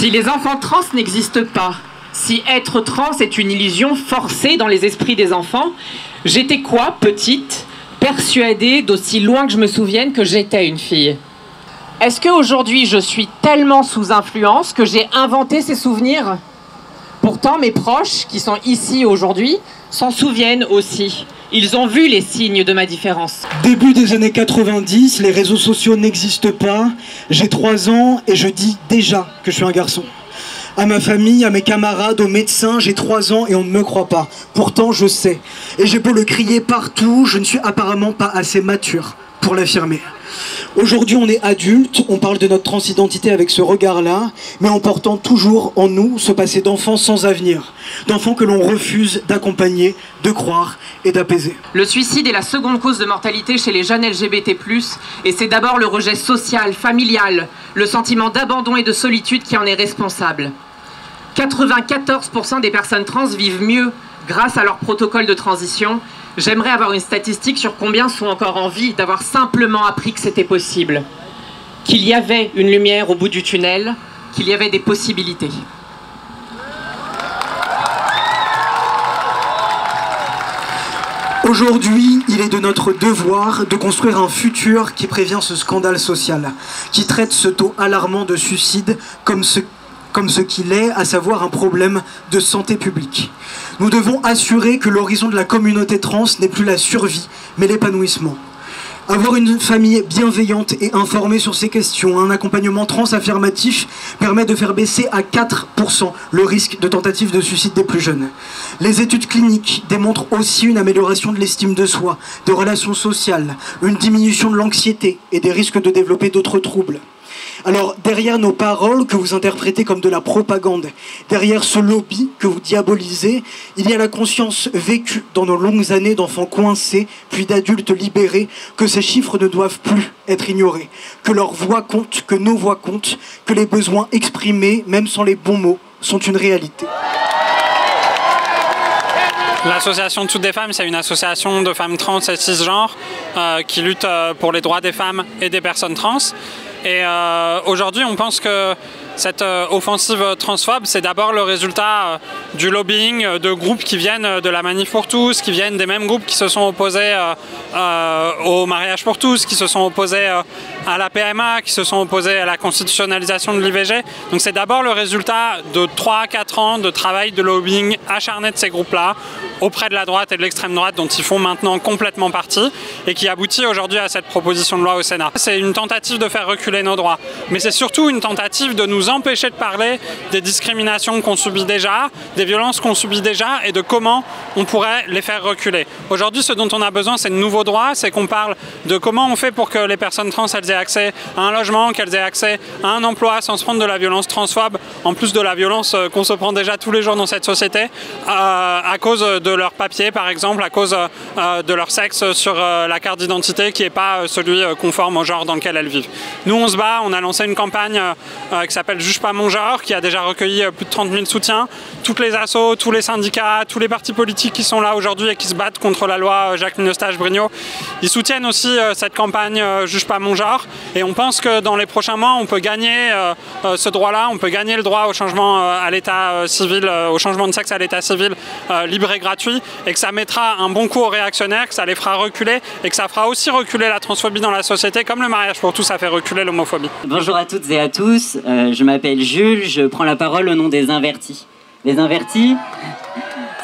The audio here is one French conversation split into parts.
Si les enfants trans n'existent pas, si être trans est une illusion forcée dans les esprits des enfants, j'étais quoi, petite, persuadée d'aussi loin que je me souvienne que j'étais une fille? Est-ce qu'aujourd'hui je suis tellement sous influence que j'ai inventé ces souvenirs? Pourtant mes proches, qui sont ici aujourd'hui, s'en souviennent aussi. Ils ont vu les signes de ma différence. Début des années 90, les réseaux sociaux n'existent pas. J'ai 3 ans et je dis déjà que je suis un garçon. À ma famille, à mes camarades, aux médecins, j'ai 3 ans et on ne me croit pas. Pourtant, je sais. Et j'ai beau le crier partout, je ne suis apparemment pas assez mature pour l'affirmer. Aujourd'hui, on est adulte, on parle de notre transidentité avec ce regard-là, mais en portant toujours en nous ce passé d'enfants sans avenir, d'enfants que l'on refuse d'accompagner, de croire et d'apaiser. Le suicide est la seconde cause de mortalité chez les jeunes LGBT+, et c'est d'abord le rejet social, familial, le sentiment d'abandon et de solitude qui en est responsable. 94% des personnes trans vivent mieux grâce à leur protocole de transition. J'aimerais avoir une statistique sur combien sont encore en vie d'avoir simplement appris que c'était possible, qu'il y avait une lumière au bout du tunnel, qu'il y avait des possibilités. Aujourd'hui, il est de notre devoir de construire un futur qui prévient ce scandale social, qui traite ce taux alarmant de suicide comme ce qu'il est, à savoir un problème de santé publique. Nous devons assurer que l'horizon de la communauté trans n'est plus la survie, mais l'épanouissement. Avoir une famille bienveillante et informée sur ces questions, un accompagnement trans affirmatif permet de faire baisser à 4% le risque de tentative de suicide des plus jeunes. Les études cliniques démontrent aussi une amélioration de l'estime de soi, des relations sociales, une diminution de l'anxiété et des risques de développer d'autres troubles. Alors, derrière nos paroles que vous interprétez comme de la propagande, derrière ce lobby que vous diabolisez, il y a la conscience vécue dans nos longues années d'enfants coincés, puis d'adultes libérés, que ces chiffres ne doivent plus être ignorés, que leur voix compte, que nos voix comptent, que les besoins exprimés, même sans les bons mots, sont une réalité. L'association Toutes des femmes, c'est une association de femmes trans et cisgenres qui lutte pour les droits des femmes et des personnes trans. Et aujourd'hui, on pense que cette offensive transphobe, c'est d'abord le résultat du lobbying de groupes qui viennent de la Manif pour tous, qui viennent des mêmes groupes qui se sont opposés au mariage pour tous, qui se sont opposés à la PMA, qui se sont opposés à la constitutionnalisation de l'IVG. Donc c'est d'abord le résultat de 3 à 4 ans de travail de lobbying acharné de ces groupes-là, auprès de la droite et de l'extrême droite, dont ils font maintenant complètement partie, et qui aboutit aujourd'hui à cette proposition de loi au Sénat. C'est une tentative de faire reculer nos droits, mais c'est surtout une tentative de nous empêcher de parler des discriminations qu'on subit déjà, des violences qu'on subit déjà, et de comment on pourrait les faire reculer. Aujourd'hui, ce dont on a besoin, c'est de nouveaux droits, c'est qu'on parle de comment on fait pour que les personnes trans elles aient accès à un logement, qu'elles aient accès à un emploi sans se prendre de la violence transphobe, en plus de la violence qu'on se prend déjà tous les jours dans cette société, à cause de leur papier par exemple, à cause de leur sexe sur la carte d'identité qui n'est pas celui conforme au genre dans lequel elles vivent. Nous on se bat, on a lancé une campagne qui s'appelle Juge pas mon genre, qui a déjà recueilli plus de 30 000 soutiens. Toutes les assos, tous les syndicats, tous les partis politiques qui sont là aujourd'hui et qui se battent contre la loi Jacqueline Eustache-Brinio, ils soutiennent aussi cette campagne Juge pas mon genre, et on pense que dans les prochains mois on peut gagner ce droit-là, on peut gagner le droit au changement à l'état civil, au changement de sexe à l'état civil libre et gratuit, et que ça mettra un bon coup aux réactionnaires, que ça les fera reculer, et que ça fera aussi reculer la transphobie dans la société, comme le mariage pour tous, ça fait reculer l'homophobie. Bonjour à toutes et à tous, je m'appelle Jules, je prends la parole au nom des Invertis. Les Invertis,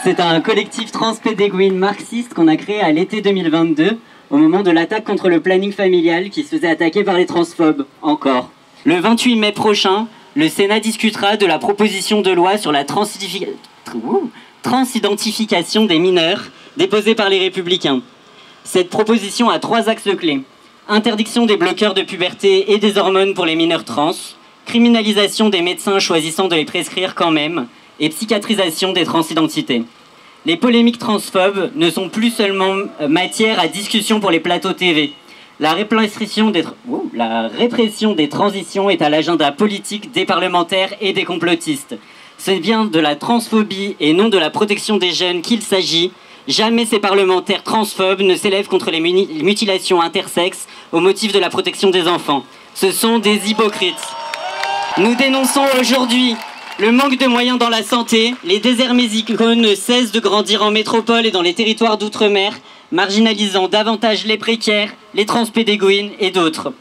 c'est un collectif transpédéguine marxiste qu'on a créé à l'été 2022, au moment de l'attaque contre le planning familial qui se faisait attaquer par les transphobes, encore. Le 28 mai prochain, le Sénat discutera de la proposition de loi sur la transidentification des mineurs, déposée par les Républicains. Cette proposition a 3 axes clés. Interdiction des bloqueurs de puberté et des hormones pour les mineurs trans, criminalisation des médecins choisissant de les prescrire quand même, et psychiatrisation des transidentités. Les polémiques transphobes ne sont plus seulement matière à discussion pour les plateaux TV. La répression des transitions est à l'agenda politique des parlementaires et des complotistes. C'est bien de la transphobie et non de la protection des jeunes qu'il s'agit. Jamais ces parlementaires transphobes ne s'élèvent contre les mutilations intersexes au motif de la protection des enfants. Ce sont des hypocrites. Nous dénonçons aujourd'hui le manque de moyens dans la santé. Les déserts médicaux ne cessent de grandir en métropole et dans les territoires d'outre-mer, marginalisant davantage les précaires, les transpédéguines et d'autres.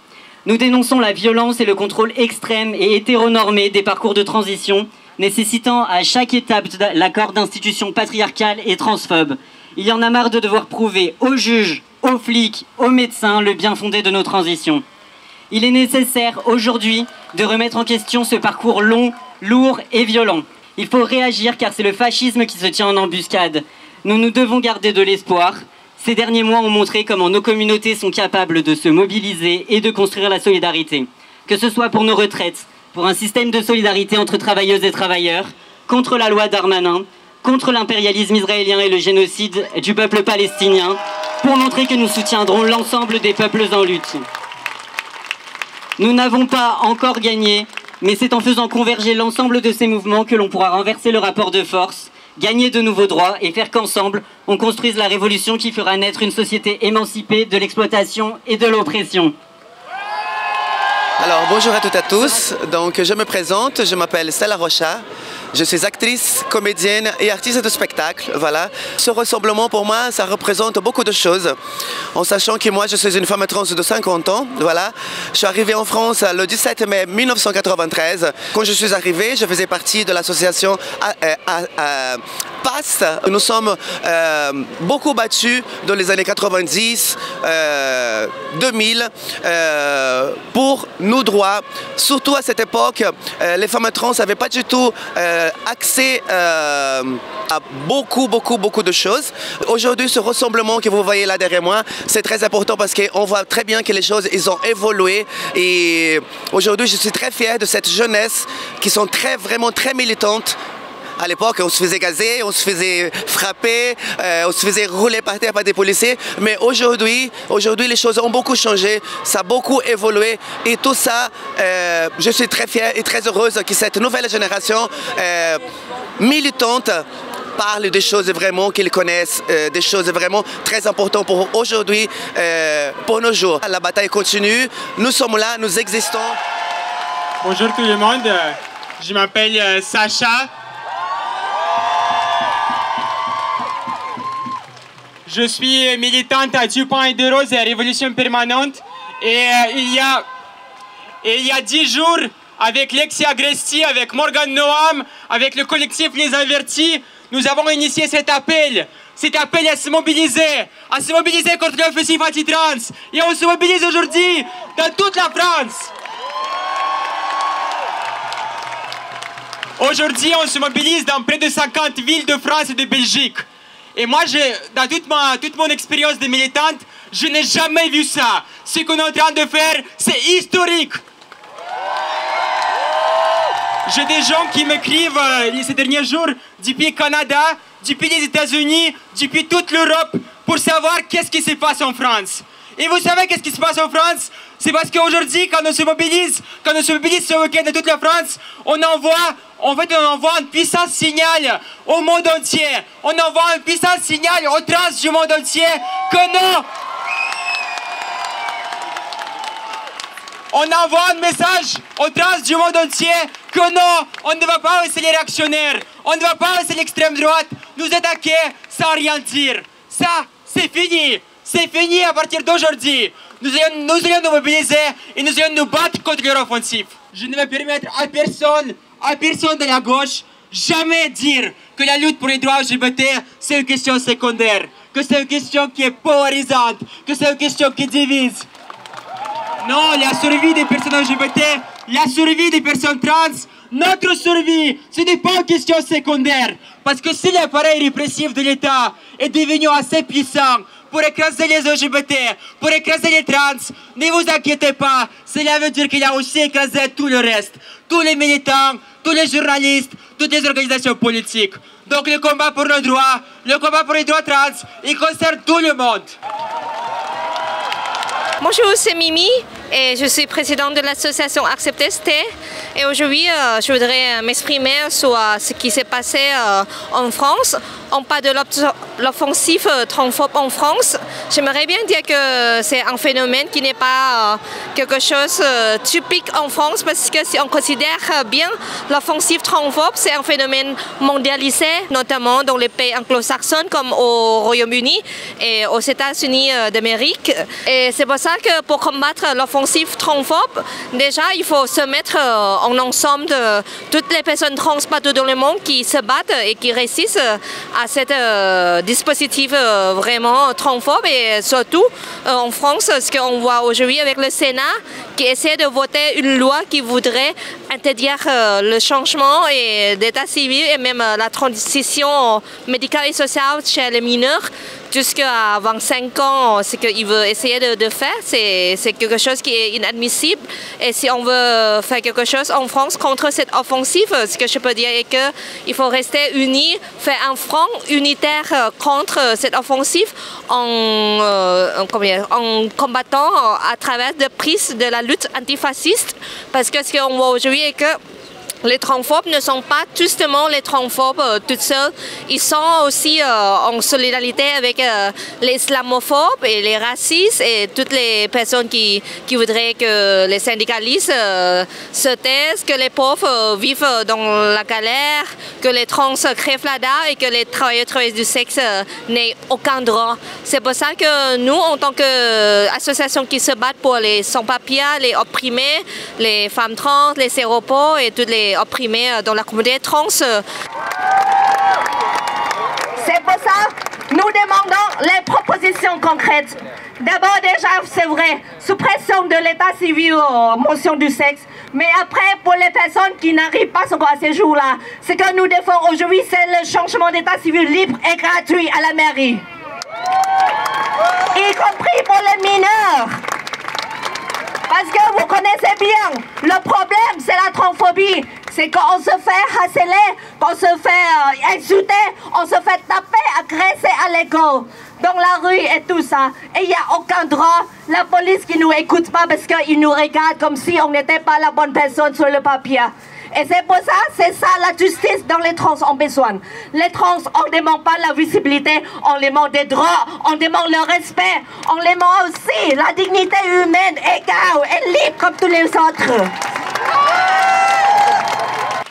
Nous dénonçons la violence et le contrôle extrême et hétéronormé des parcours de transition, nécessitant à chaque étape l'accord d'institutions patriarcales et transphobes. Il y en a marre de devoir prouver aux juges, aux flics, aux médecins le bien fondé de nos transitions. Il est nécessaire aujourd'hui de remettre en question ce parcours long, lourd et violent. Il faut réagir car c'est le fascisme qui se tient en embuscade. Nous devons garder de l'espoir. Ces derniers mois ont montré comment nos communautés sont capables de se mobiliser et de construire la solidarité. Que ce soit pour nos retraites, pour un système de solidarité entre travailleuses et travailleurs, contre la loi Darmanin, contre l'impérialisme israélien et le génocide du peuple palestinien, pour montrer que nous soutiendrons l'ensemble des peuples en lutte. Nous n'avons pas encore gagné, mais c'est en faisant converger l'ensemble de ces mouvements que l'on pourra renverser le rapport de force, gagner de nouveaux droits et faire qu'ensemble, on construise la révolution qui fera naître une société émancipée de l'exploitation et de l'oppression. Alors bonjour à toutes et à tous, donc je me présente, je m'appelle Stella Rocha, je suis actrice, comédienne et artiste de spectacle, voilà. Ce rassemblement pour moi, ça représente beaucoup de choses, en sachant que moi je suis une femme trans de 50 ans, voilà. Je suis arrivée en France le 17 mai 1993. Quand je suis arrivée, je faisais partie de l'association PAST. Nous sommes beaucoup battus dans les années 90, 2000 pour nos droits. Surtout à cette époque, les femmes trans n'avaient pas du tout accès à beaucoup de choses. Aujourd'hui, ce rassemblement que vous voyez là derrière moi, c'est très important parce qu'on voit très bien que les choses ils ont évolué. Et aujourd'hui, je suis très fier de cette jeunesse qui sont vraiment très militantes. À l'époque, on se faisait gazer, on se faisait frapper, on se faisait rouler par terre par des policiers. Mais aujourd'hui, les choses ont beaucoup changé, ça a beaucoup évolué. Et tout ça, je suis très fière et très heureuse que cette nouvelle génération militante parle des choses vraiment qu'ils connaissent, des choses vraiment très importantes pour aujourd'hui, pour nos jours. La bataille continue, nous sommes là, nous existons. Bonjour tout le monde, je m'appelle Sacha. Je suis militante à Dupont de Rose et à Révolution Permanente. Et il y a 10 jours, avec Lexi Agresti, avec Morgan Noam, avec le collectif Les Avertis, nous avons initié cet appel à se mobiliser contre l'offensive anti-trans. Et on se mobilise aujourd'hui dans toute la France. Aujourd'hui, on se mobilise dans près de 50 villes de France et de Belgique. Et moi, dans toute mon expérience de militante, je n'ai jamais vu ça. Ce qu'on est en train de faire, c'est historique. J'ai des gens qui m'écrivent ces derniers jours depuis le Canada, depuis les États-Unis, depuis toute l'Europe, pour savoir qu'est-ce qui se passe en France. Et vous savez qu'est-ce qui se passe en France? C'est parce qu'aujourd'hui, quand on se mobilise ce week-end de toute la France, on envoie un puissant signal au monde entier. On envoie un puissant signal aux trans du monde entier que non. On envoie un message aux trans du monde entier que non, on ne va pas laisser les réactionnaires, on ne va pas laisser l'extrême droite nous attaquer sans rien dire. Ça, c'est fini. C'est fini à partir d'aujourd'hui. Nous allons nous mobiliser et nous allons nous battre contre leur offensive. Je ne vais permettre à personne de la gauche, jamais dire que la lutte pour les droits LGBT, c'est une question secondaire, que c'est une question qui est polarisante, que c'est une question qui divise. Non, la survie des personnes LGBT, la survie des personnes trans, notre survie, ce n'est pas une question secondaire. Parce que si l'appareil répressif de l'État est devenu assez puissant pour écraser les LGBT, pour écraser les trans, ne vous inquiétez pas, cela veut dire qu'il a aussi écrasé tout le reste, tous les militants, tous les journalistes, toutes les organisations politiques. Donc le combat pour nos droits, le combat pour les droits trans, il concerne tout le monde. Bonjour, c'est Mimi et je suis présidente de l'association Acceptez T. Et aujourd'hui, je voudrais m'exprimer sur ce qui s'est passé en France. on parle de l'offensive transphobe en France, j'aimerais bien dire que c'est un phénomène qui n'est pas quelque chose de typique en France, parce que si on considère bien l'offensive transphobe, c'est un phénomène mondialisé, notamment dans les pays anglo-saxons comme au Royaume-Uni et aux États-Unis d'Amérique. Et c'est pour ça que pour combattre l'offensive transphobe, déjà il faut se mettre en ensemble de toutes les personnes trans partout dans le monde qui se battent et qui résistent à ce dispositif vraiment transphobe, et surtout en France, ce qu'on voit aujourd'hui avec le Sénat qui essaie de voter une loi qui voudrait interdire le changement d'état civil et même la transition médicale et sociale chez les mineurs jusqu'à 25 ans. Ce qu'il veut essayer de faire, c'est quelque chose qui est inadmissible. Et si on veut faire quelque chose en France contre cette offensive, ce que je peux dire est qu'il faut rester unis, faire un front unitaire contre cette offensive en combattant à travers de prises de la lutte antifasciste. Parce que ce qu'on voit aujourd'hui est que les transphobes ne sont pas justement les transphobes toutes seules. Ils sont aussi en solidarité avec les islamophobes et les racistes et toutes les personnes qui voudraient que les syndicalistes se taisent, que les pauvres vivent dans la galère, que les trans crèvent la dalle et que les travailleurs du sexe n'aient aucun droit. C'est pour ça que nous, en tant qu'association qui se battent pour les sans-papiers, les opprimés, les femmes trans, les séropos et toutes les opprimés dans la communauté trans. C'est pour ça que nous demandons les propositions concrètes. D'abord déjà, c'est vrai, suppression de l'état civil, motion du sexe. Mais après, pour les personnes qui n'arrivent pas encore à ces jours-là, ce que nous défendons aujourd'hui, c'est le changement d'état civil libre et gratuit à la mairie. Y compris pour les mineurs. Parce que vous connaissez bien, le problème c'est la transphobie. C'est qu'on se fait harceler, qu'on se fait insulter, on se fait taper, agresser à l'école, dans la rue et tout ça. Et il n'y a aucun droit. La police qui ne nous écoute pas parce qu'ils nous regardent comme si on n'était pas la bonne personne sur le papier. Et c'est pour ça, c'est ça la justice dont les trans ont besoin. Les trans, on ne demande pas la visibilité, on demande des droits, on demande le respect, on demande aussi la dignité humaine, égale et libre comme tous les autres.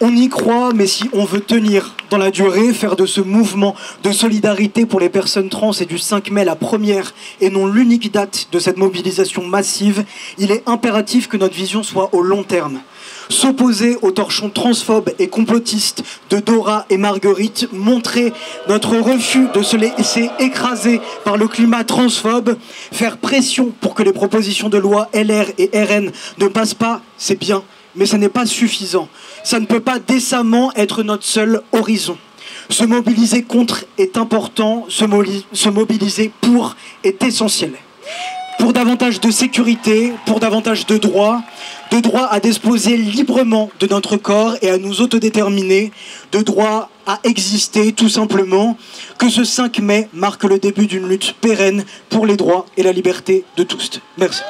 On y croit, mais si on veut tenir dans la durée, faire de ce mouvement de solidarité pour les personnes trans et du 5 mai la première et non l'unique date de cette mobilisation massive, il est impératif que notre vision soit au long terme. S'opposer aux torchons transphobes et complotistes de Dora et Marguerite, montrer notre refus de se laisser écraser par le climat transphobe, faire pression pour que les propositions de loi LR et RN ne passent pas, c'est bien, mais ça n'est pas suffisant. Ça ne peut pas décemment être notre seul horizon. Se mobiliser contre est important, se mobiliser pour est essentiel. Pour davantage de sécurité, pour davantage de droits à disposer librement de notre corps et à nous autodéterminer, de droit à exister tout simplement, que ce 5 mai marque le début d'une lutte pérenne pour les droits et la liberté de tous. Merci.